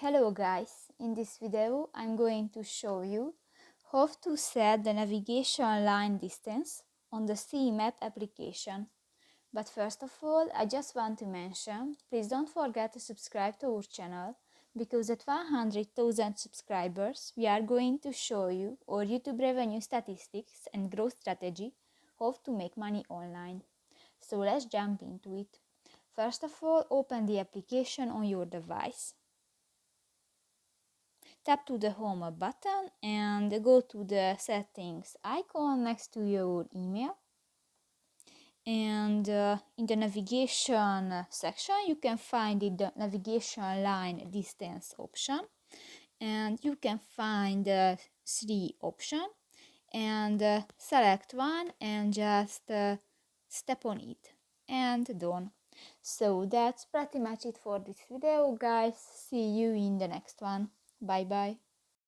Hello guys, in this video I'm going to show you how to set the navigation line distance on the CMap application. But first of all, I just want to mention, please don't forget to subscribe to our channel, because at 100,000 subscribers we are going to show you our YouTube revenue statistics and growth strategy, how to make money online. So let's jump into it. First of all, open the application on your device. Tap to the home button and go to the settings icon next to your email. And in the navigation section, you can find the navigation line distance option. And you can find 3 options. And select one and just step on it. And done. So that's pretty much it for this video, guys. See you in the next one. Bye bye.